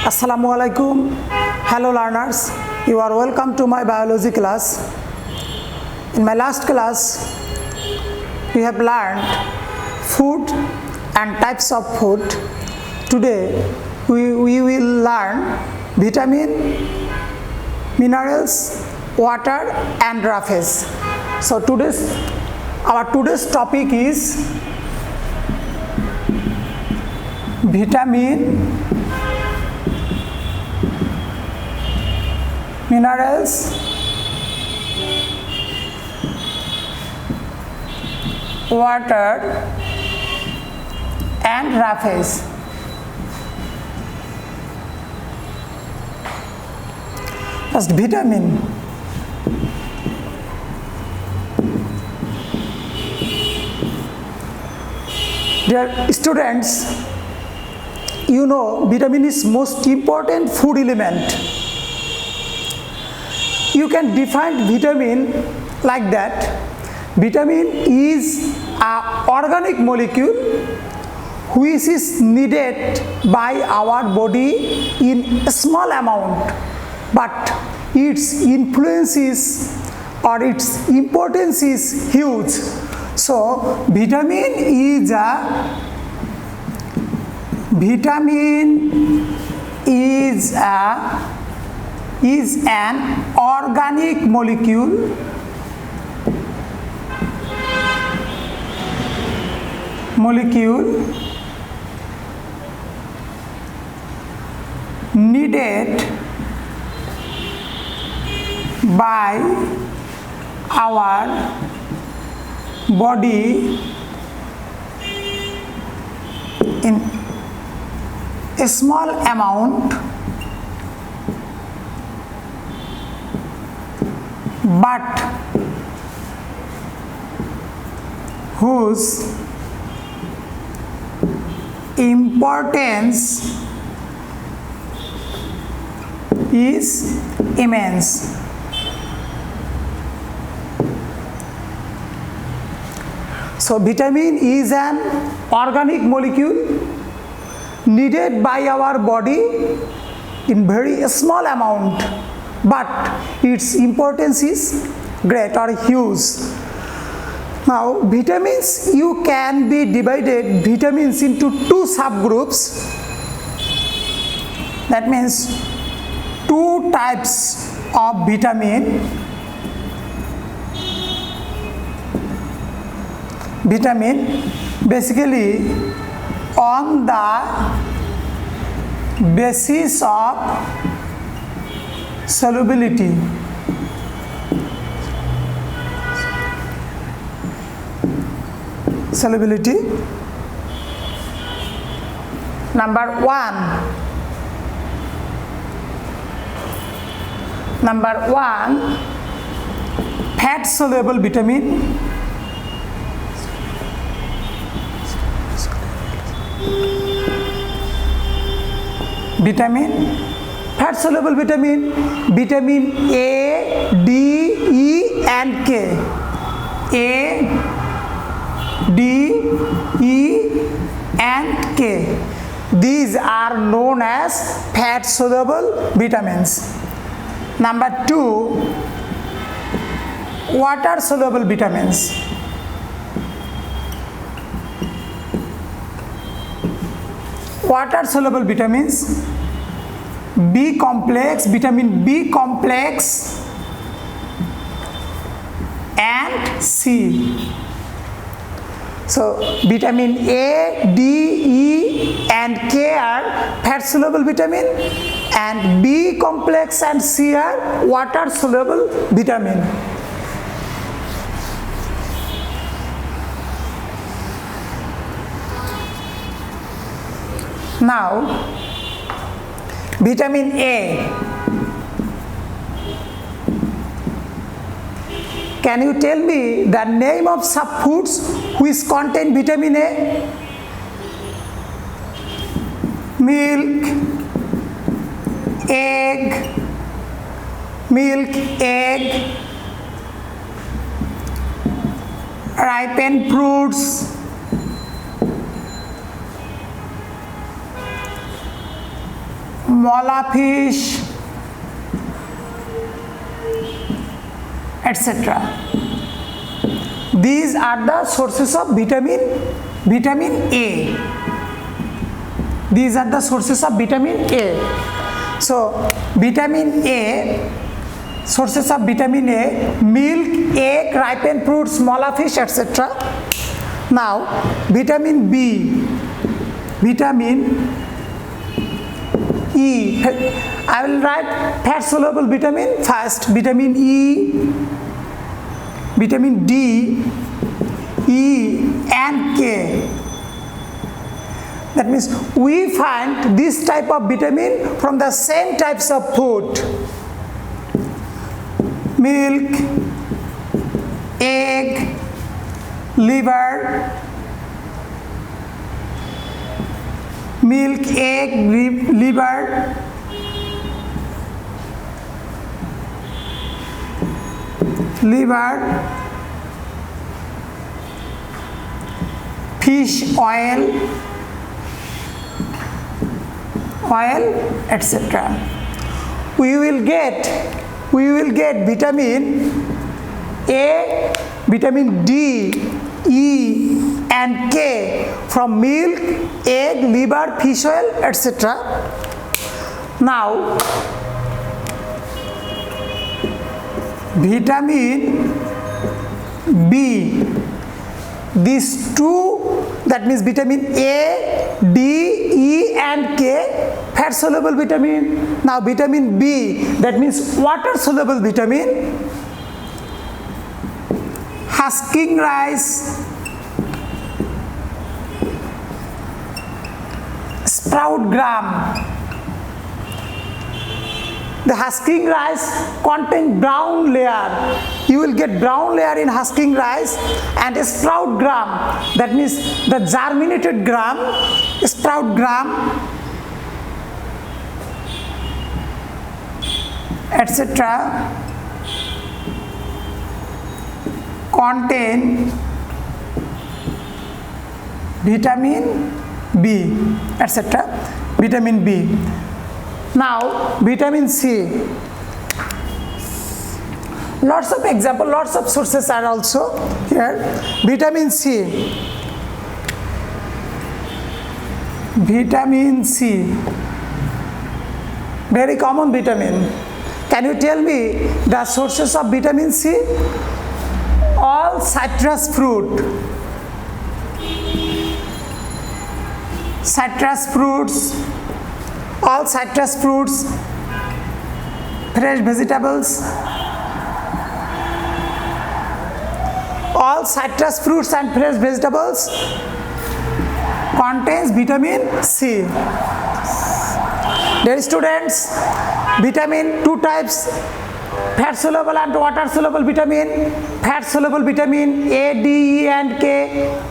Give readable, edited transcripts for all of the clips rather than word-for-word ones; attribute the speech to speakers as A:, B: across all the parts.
A: Assalamu alaikum. Hello learners, you are welcome to my biology class. In my last class, we have learned food and types of food. Today, we will learn vitamin, minerals, water and roughage. So our today's topic is vitamin, minerals, water and roughage. First, vitamin. Dear students, you know vitamin is most important food element. You can define vitamin like that. Vitamin is an organic molecule which is needed by our body in a small amount, but its influence is or its importance is huge. So vitamin is an organic molecule needed by our body in a small amount, but whose importance is immense. So vitamin is an organic molecule needed by our body in very small amount, but its importance is great or huge. Now vitamins, you can be divided vitamins into two subgroups. That means two types of vitamin. Basically on the basis of solubility. Number one, fat soluble vitamin. Fat soluble vitamin A, D, E and K. A, D, E and K. These are known as fat soluble vitamins. Number two, water soluble vitamins. Water soluble vitamins, B complex, vitamin B complex and C. So vitamin A, D, E and K are fat soluble vitamin, and B complex and C are water soluble vitamin. Now, vitamin A. Can you tell me the name of subfoods which contain vitamin A? Milk, egg, ripened fruits, molafish, etc. These are the sources of vitamin A. These are the sources of vitamin A. So vitamin A, sources of vitamin A: milk, egg, ripened fruits, molafish, etc. Now vitamin B, vitamin E. I will write fat soluble vitamin first. Vitamin E, vitamin D, E and K. That means we find this type of vitamin from the same types of food: milk, egg, liver, milk, egg, liver, fish oil, etc. We will get vitamin A, vitamin D, E and K from milk, egg, liver, fish oil, etc. Now vitamin B, these two, that means vitamin A, D, E and K, fat soluble vitamin. Now vitamin B, that means water soluble vitamin: husking rice, sprout gram. The husking rice contains brown layer. You will get brown layer in husking rice, and a sprout gram, that means the germinated gram, sprout gram, etc. contain vitamin B, etc. Vitamin B. Now vitamin C. Lots of examples, lots of sources are also here. Vitamin C. Vitamin C, very common vitamin. Can you tell me the sources of vitamin C? All citrus fruit, all citrus fruits, fresh vegetables, all citrus fruits and fresh vegetables contains vitamin C. Dear students, vitamin two types: fat soluble and water soluble vitamin. Fat soluble vitamin A, D, E and K.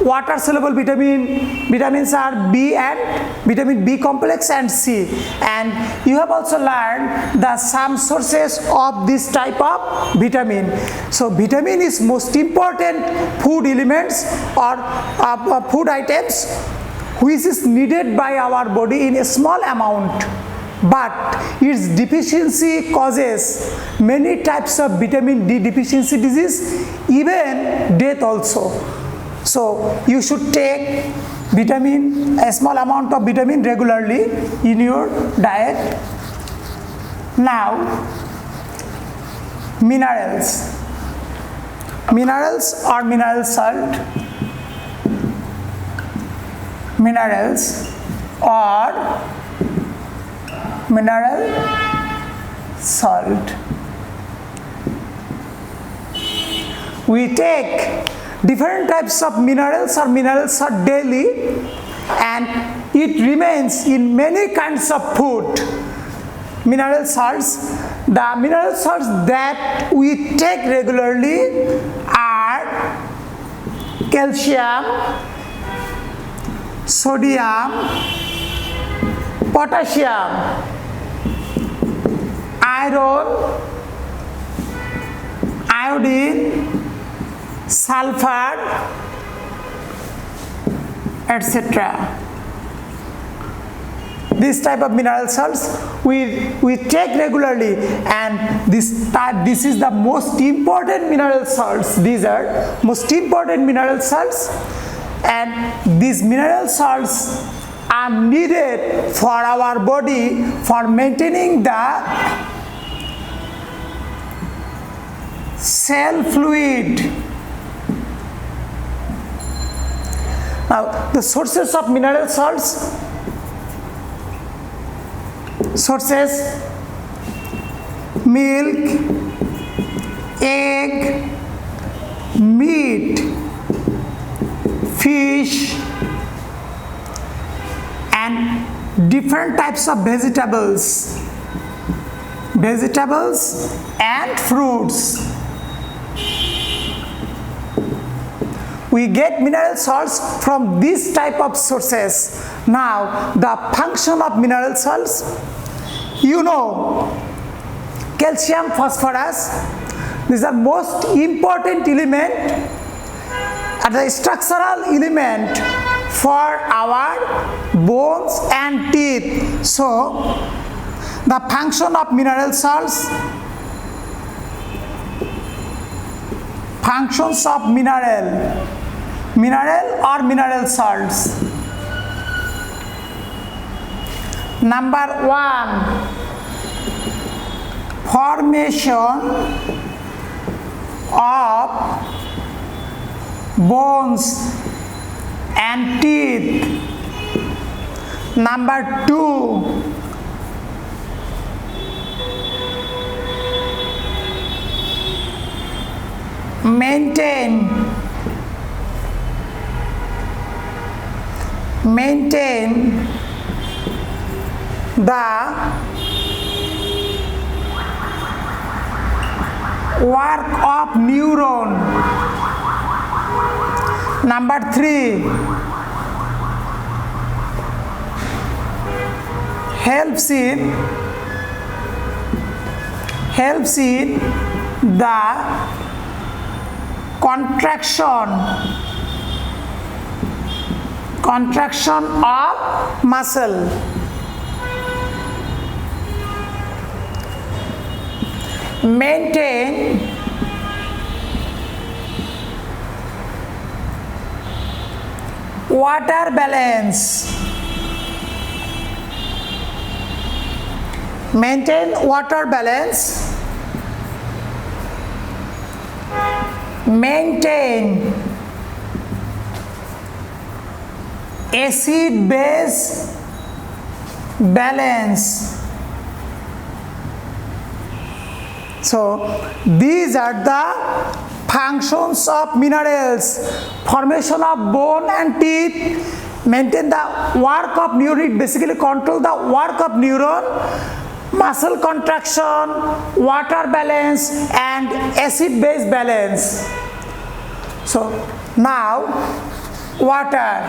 A: Water soluble vitamins are B and vitamin B complex and C. And you have also learned the some sources of this type of vitamin. So vitamin is most important food elements or food items which is needed by our body in a small amount, but its deficiency causes many types of vitamin D deficiency disease, even death also. So you should take a small amount of vitamin regularly in your diet. Now minerals or mineral salt. Minerals or mineral salt. We take different types of minerals or mineral salt daily, and it remains in many kinds of food. Mineral salts. The mineral salts that we take regularly are calcium, sodium, potassium, iron, iodine, sulfur, etc. this type of mineral salts we take regularly, and this is the most important mineral salts. These are most important mineral salts, and these mineral salts are needed for our body for maintaining the cell fluid. Now, the sources of mineral salts, milk, egg, meat, fish, and different types of vegetables and fruits. We get mineral salts from this type of sources. Now, the function of mineral salts, you know, calcium, phosphorus, these are most important element and the structural element for our bones and teeth. So, the function of mineral salts, functions of mineral or mineral salts. Number 1, formation of bones and teeth. Number 2, maintain the work of neuron. Number 3, helps in the contraction of muscle. Maintain water balance. Maintain water balance. Maintain acid base balance. So these are the functions of minerals: formation of bone and teeth, maintain the work of neuron, basically control the work of neuron, muscle contraction, water balance, and acid base balance. So now water.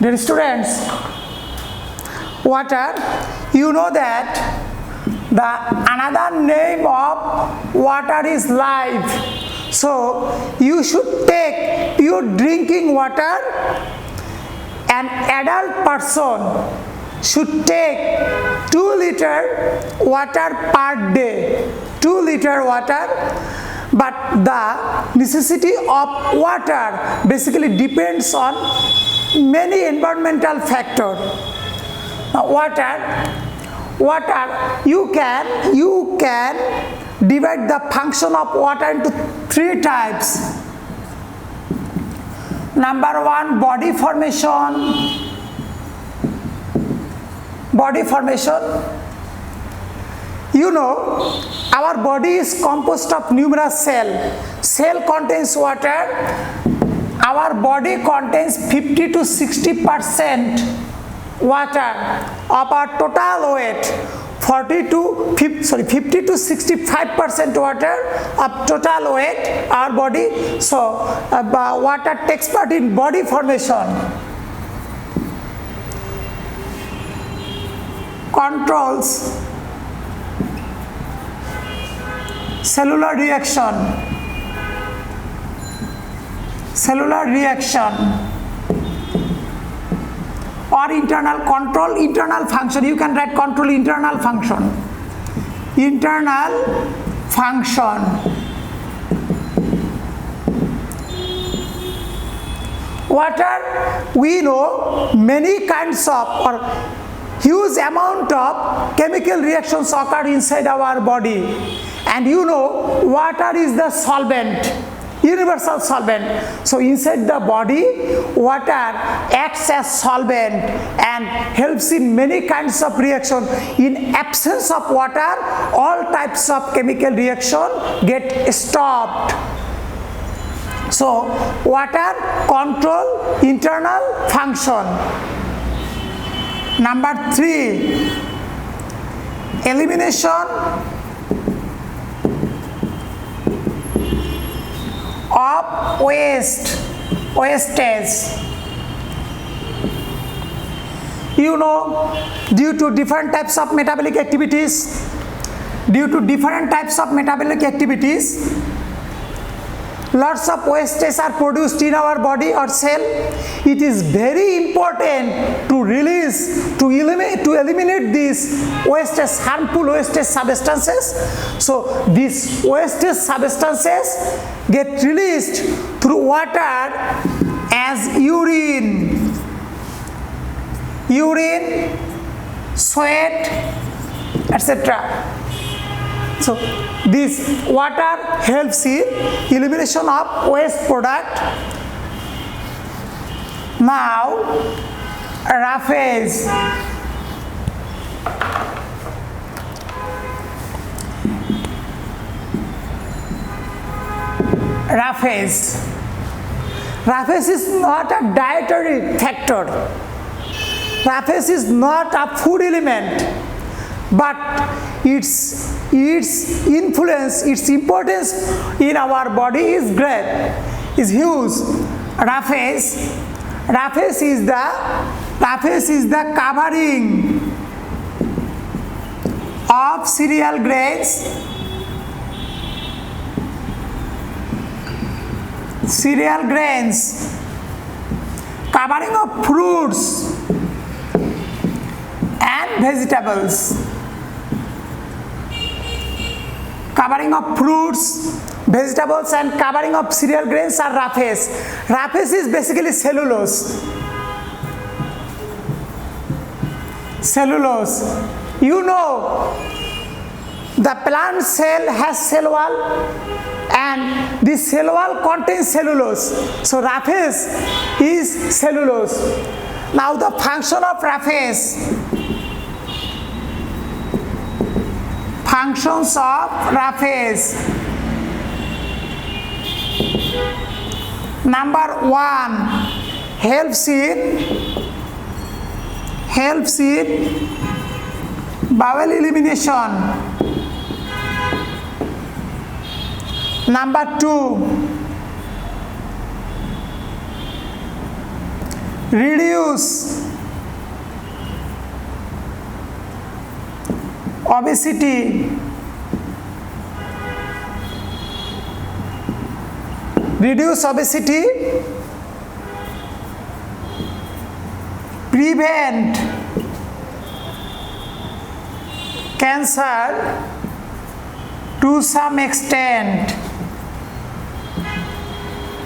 A: Dear students, water, you know that the another name of water is life. So you should take pure drinking water. An adult person should take 2 liter water per day. 2 liter water. But the necessity of water basically depends on many environmental factors. Now, water, you can divide the function of water into 3 types. Number 1, body formation. You know, our body is composed of numerous cells. Cell contains water. Our body contains 50 to 60% water of our total weight. 50 to 65% water of total weight our body. So water takes part in body formation. Controls cellular reaction. cellular reaction, or internal control, internal function. You can write control internal function. Internal function. Water, we know many kinds of or huge amount of chemical reactions occur inside our body, and you know water is the solvent, universal solvent. So inside the body, water acts as solvent and helps in many kinds of reaction. In absence of water, all types of chemical reaction get stopped. So water control internal function. Number 3, elimination of wastage. You know, due to different types of metabolic activities, lots of wastes are produced in our body or cell. It is very important to eliminate these wastes, harmful wastes substances. So these wastes substances get released through water as urine, sweat, etc. So this water helps in elimination of waste product. Now roughage. Roughage is not a dietary factor. Roughage is not a food element, but its influence, its importance in our body is great, is huge. Roughage is the covering of cereal grains, covering of fruits and vegetables. Covering of fruits, vegetables and covering of cereal grains are roughage. Roughage is basically cellulose. You know, the plant cell has cell wall, and this cell wall contains cellulose. So roughage is cellulose. Now the function of roughage. Functions of roughage. Number 1, helps in bowel elimination. Number 2, reduce obesity. Prevent cancer to some extent.